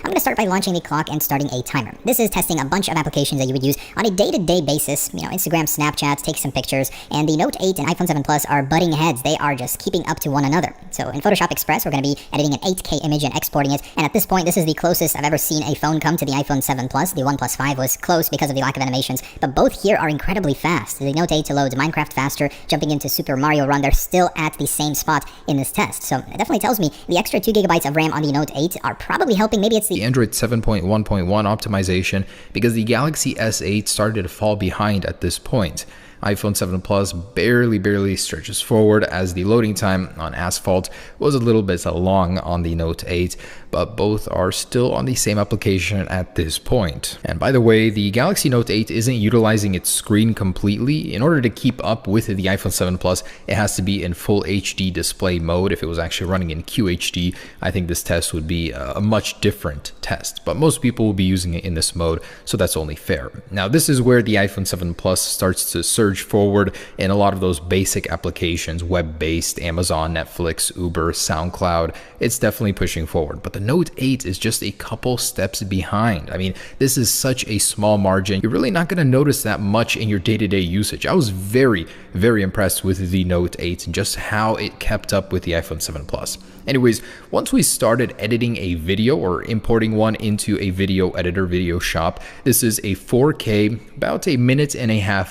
I'm going to start by launching the clock and starting a timer. This is testing a bunch of applications that you would use on a day-to-day basis. You know, Instagram, Snapchat, take some pictures, and the Note 8 and iPhone 7 Plus are butting heads. They are just keeping up to one another. So in Photoshop Express, we're going to be editing an 8K image and exporting it, and at this point, this is the closest I've ever seen a phone come to the iPhone 7 Plus. The OnePlus 5 was close because of the lack of animations, but both here are incredibly fast. The Note 8 loads Minecraft faster, jumping into Super Mario Run, they're still at the same spot in this test. So it definitely tells me the extra 2 gigabytes of RAM on the Note 8 are probably helping. Maybe it's the Android 7.1.1 optimization, because the Galaxy S8 started to fall behind at this point. iPhone 7 Plus barely stretches forward, as the loading time on Asphalt was a little bit long on the Note 8, but both are still on the same application at this point. And by the way, the Galaxy Note 8 isn't utilizing its screen completely. In order to keep up with the iPhone 7 Plus, it has to be in full HD display mode. If it was actually running in QHD, I think this test would be a much different test, but most people will be using it in this mode, so that's only fair. Now, this is where the iPhone 7 Plus starts to surge forward in a lot of those basic applications, web-based, Amazon, Netflix, Uber, SoundCloud. It's definitely pushing forward, but the Note 8 is just a couple steps behind. I mean, this is such a small margin. You're really not going to notice that much in your day-to-day usage. I was very impressed with the Note 8 and just how it kept up with the iPhone 7 Plus. Anyways, once we started editing a video or importing one into a video editor, Video Shop, this is a 4K, about 1.5 minutes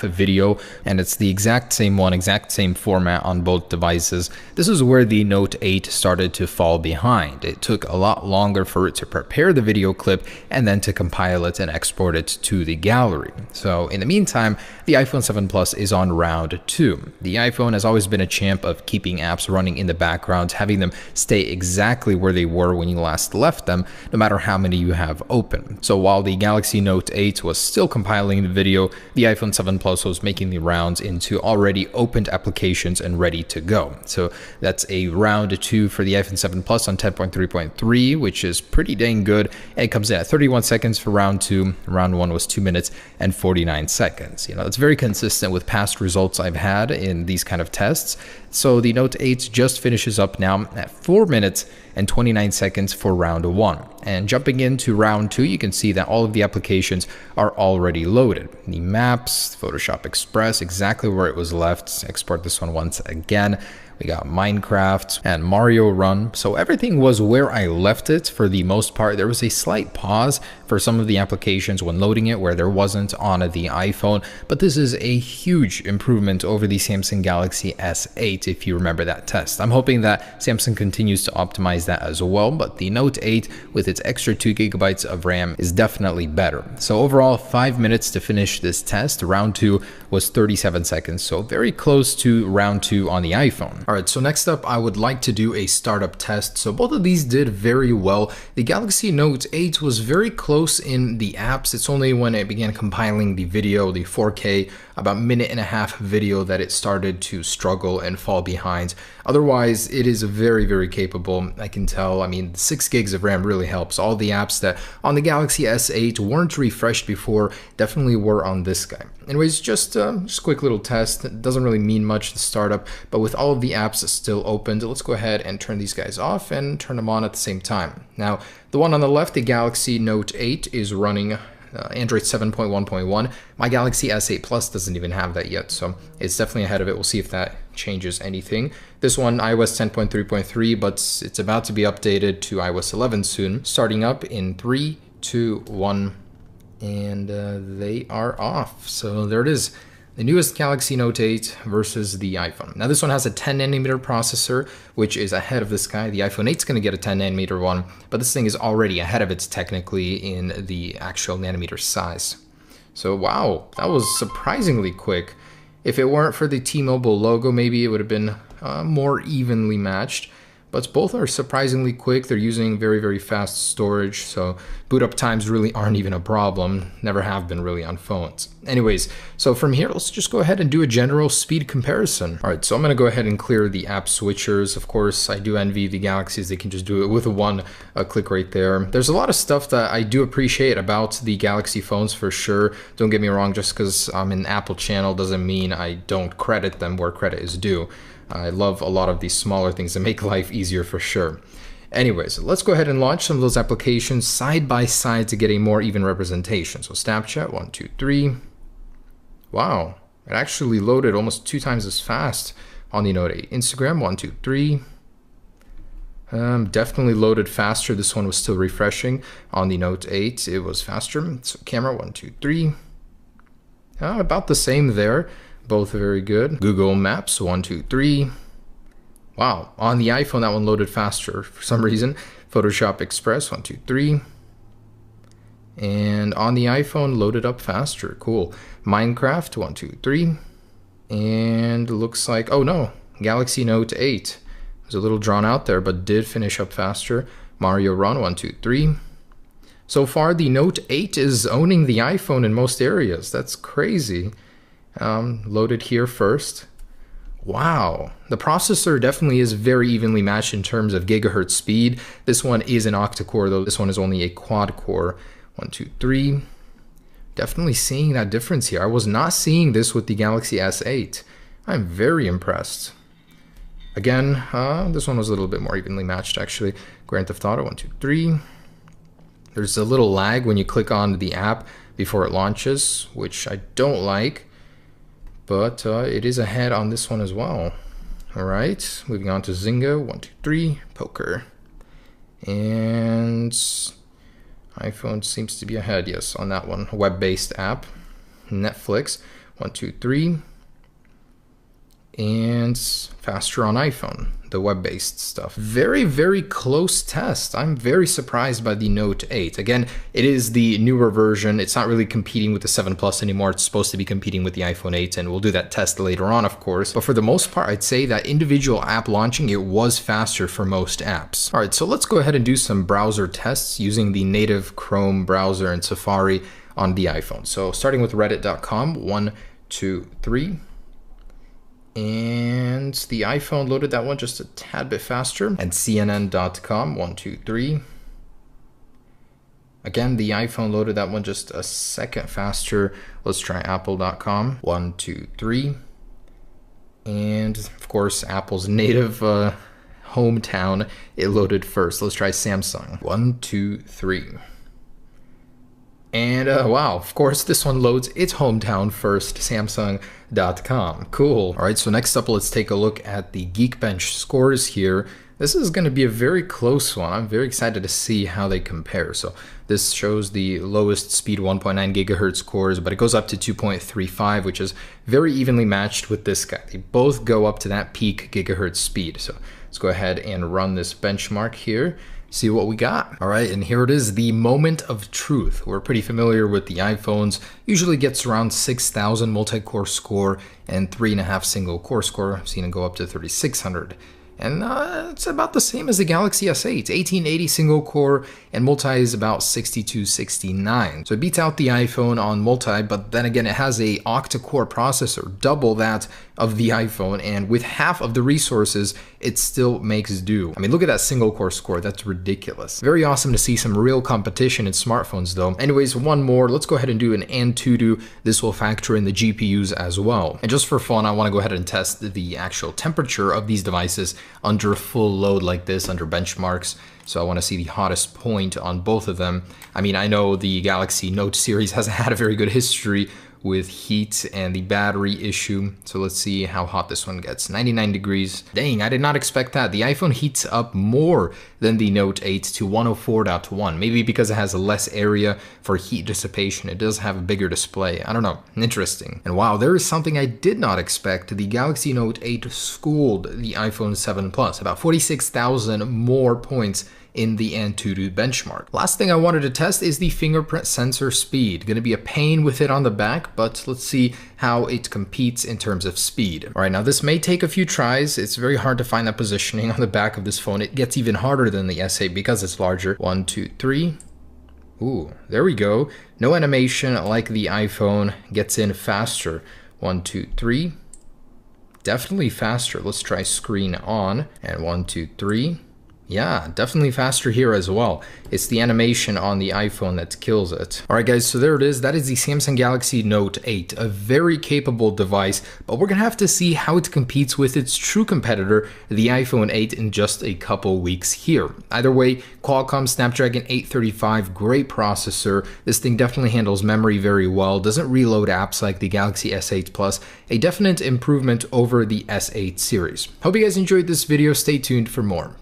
video, and it's the exact same format on both devices. This is where the Note 8 started to fall behind. It took a lot longer for it to prepare the video clip and then to compile it and export it to the gallery. So in the meantime, the iPhone 7 Plus is on round 2. The iPhone has always been a champ of keeping apps running in the background, having them stay exactly where they were when you last left them, no matter how many you have open. So while the Galaxy Note 8 was still compiling the video, the iPhone 7 Plus was making the rounds into already opened applications and ready to go. So that's a round 2 for the iPhone 7 Plus on 10.3.3, which is pretty dang good. And it comes in at 31 seconds for round 2. Round 1 was 2 minutes and 49 seconds. You know, it's very consistent with past results I've had in these kind of tests. So the Note 8 just finishes up now at 4 minutes and 29 seconds for round 1. And jumping into round 2, you can see that all of the applications are already loaded. The Maps, Photoshop Express, exactly where it was left. Export this one once again. We got Minecraft and Mario Run. So everything was where I left it for the most part. There was a slight pause for some of the applications when loading it where there wasn't on the iPhone, but this is a huge improvement over the Samsung Galaxy S8 if you remember that test. I'm hoping that Samsung continues to optimize that as well, but the Note 8 with its extra 2 gigabytes of RAM is definitely better. So overall, 5 minutes to finish this test. Round 2 was 37 seconds, so very close to round 2 on the iPhone. All right, so next up, I would like to do a startup test. So both of these did very well. The Galaxy Note 8 was very close in the apps. It's only when it began compiling the video, the 4K, about 1.5 minute video, that it started to struggle and fall behind. Otherwise, it is very capable. I can tell. I mean, 6 gigs of RAM really helps. All the apps that on the Galaxy S8 weren't refreshed before definitely were on this guy. Anyways, just a quick little test. It doesn't really mean much to startup, but with all of the apps still opened, let's go ahead and turn these guys off and turn them on at the same time. Now, the one on the left, the Galaxy Note 8, is running Android 7.1.1. My Galaxy S8 Plus doesn't even have that yet, so it's definitely ahead of it. We'll see if that changes anything. This one, iOS 10.3.3, but it's about to be updated to iOS 11 soon. Starting up in 3, 2, 1, and they are off. So there it is. The newest Galaxy Note 8 versus the iPhone. Now this one has a 10 nanometer processor, which is ahead of this guy. The iPhone 8 is going to get a 10 nanometer one, but this thing is already ahead of it technically in the actual nanometer size. So wow, that was surprisingly quick. If it weren't for the T-Mobile logo, maybe it would have been more evenly matched. But both are surprisingly quick. They're using very fast storage, so boot up times really aren't even a problem. Never have been really on phones. Anyways, so from here, let's just go ahead and do a general speed comparison. All right, so I'm gonna go ahead and clear the app switchers. Of course, I do envy the Galaxies. They can just do it with one click right there. There's a lot of stuff that I do appreciate about the Galaxy phones for sure. Don't get me wrong, just because I'm an Apple channel doesn't mean I don't credit them where credit is due. I love a lot of these smaller things that make life easier for sure. Anyways, let's go ahead and launch some of those applications side by side to get a more even representation. So Snapchat, 1, 2, 3. Wow, it actually loaded almost 2 times as fast on the Note 8. Instagram, 1, 2, 3. Definitely loaded faster. This one was still refreshing. On the Note 8, it was faster. So camera, 1, 2, 3. About the same there. Both very good. Google Maps, 1, 2, 3. Wow, on the iPhone, that one loaded faster for some reason. Photoshop Express, 1, 2, 3. And on the iPhone, loaded up faster. Cool. Minecraft, 1, 2, 3. And looks like, oh no, Galaxy Note 8. It was a little drawn out there, but did finish up faster. Mario Run, 1, 2, 3. So far, the Note 8 is owning the iPhone in most areas. That's crazy. Loaded here first. Wow, the processor definitely is very evenly matched in terms of gigahertz speed. This one is an octa-core, though this one is only a quad-core. 1, 2, 3. Definitely seeing that difference here. I was not seeing this with the Galaxy S8. I'm very impressed. Again, this one was a little bit more evenly matched, actually. Grand Theft Auto, 1, 2, 3. There's a little lag when you click on the app before it launches, which I don't like. But it is ahead on this one as well. All right, moving on to Zynga, 1, 2, 3, poker. And iPhone seems to be ahead, yes, on that one. Web-based app. Netflix, 1, 2, 3. And faster on iPhone, the web-based stuff. Very, very close test. I'm very surprised by the Note 8. Again, it is the newer version. It's not really competing with the 7 Plus anymore. It's supposed to be competing with the iPhone 8, and we'll do that test later on, of course. But for the most part, I'd say that individual app launching, it was faster for most apps. All right, so let's go ahead and do some browser tests using the native Chrome browser and Safari on the iPhone. So starting with reddit.com, 1, 2, 3. And the iPhone loaded that one just a tad bit faster. And CNN.com, 1, 2, 3. Again, the iPhone loaded that one just a second faster. Let's try Apple.com, 1, 2, 3. And of course, Apple's native hometown, it loaded first. Let's try Samsung, 1, 2, 3. And wow, of course, this one loads its hometown first, Samsung.com. Cool. All right, so next up, let's take a look at the Geekbench scores here. This is going to be a very close one. I'm very excited to see how they compare. So this shows the lowest speed 1.9 gigahertz cores, but it goes up to 2.35, which is very evenly matched with this guy. They both go up to that peak gigahertz speed. So let's go ahead and run this benchmark here. See what we got. All right, and here it is, the moment of truth. We're pretty familiar with the iPhones. Usually gets around 6,000 multi-core score and 3.5 single core score. I've seen it go up to 3,600. And it's about the same as the Galaxy S8. 1880 single core and multi is about 6269. So it beats out the iPhone on multi, but then again, it has a octa-core processor, double that of the iPhone, and with half of the resources, it still makes do. I mean, look at that single core score. That's ridiculous. Very awesome to see some real competition in smartphones though. Anyways, one more. Let's go ahead and do an Antutu. This will factor in the GPUs as well. And just for fun, I want to go ahead and test the actual temperature of these devices under full load like this, under benchmarks. So I want to see the hottest point on both of them. I mean, I know the Galaxy Note series hasn't had a very good history with heat and the battery issue. So let's see how hot this one gets. 99 degrees. Dang, I did not expect that. The iPhone heats up more than the Note 8 to 104.1. Maybe because it has less area for heat dissipation. It does have a bigger display. I don't know. Interesting. And wow, there is something I did not expect. The Galaxy Note 8 schooled the iPhone 7 Plus. About 46,000 more points in the Antutu benchmark. Last thing I wanted to test is the fingerprint sensor speed. Gonna be a pain with it on the back, but let's see how it competes in terms of speed. All right, now this may take a few tries. It's very hard to find that positioning on the back of this phone. It gets even harder than the S8 because it's larger. 1, 2, 3. Ooh, there we go. No animation like the iPhone. Gets in faster. 1, 2, 3. Definitely faster. Let's try screen on. And 1, 2, 3. Yeah, definitely faster here as well. It's the animation on the iPhone that kills it. Alright guys, so there it is. That is the Samsung Galaxy Note 8, a very capable device, but we're gonna have to see how it competes with its true competitor, the iPhone 8, in just a couple weeks here. Either way, Qualcomm Snapdragon 835, great processor. This thing definitely handles memory very well, doesn't reload apps like the Galaxy S8 Plus, a definite improvement over the S8 series. Hope you guys enjoyed this video. Stay tuned for more.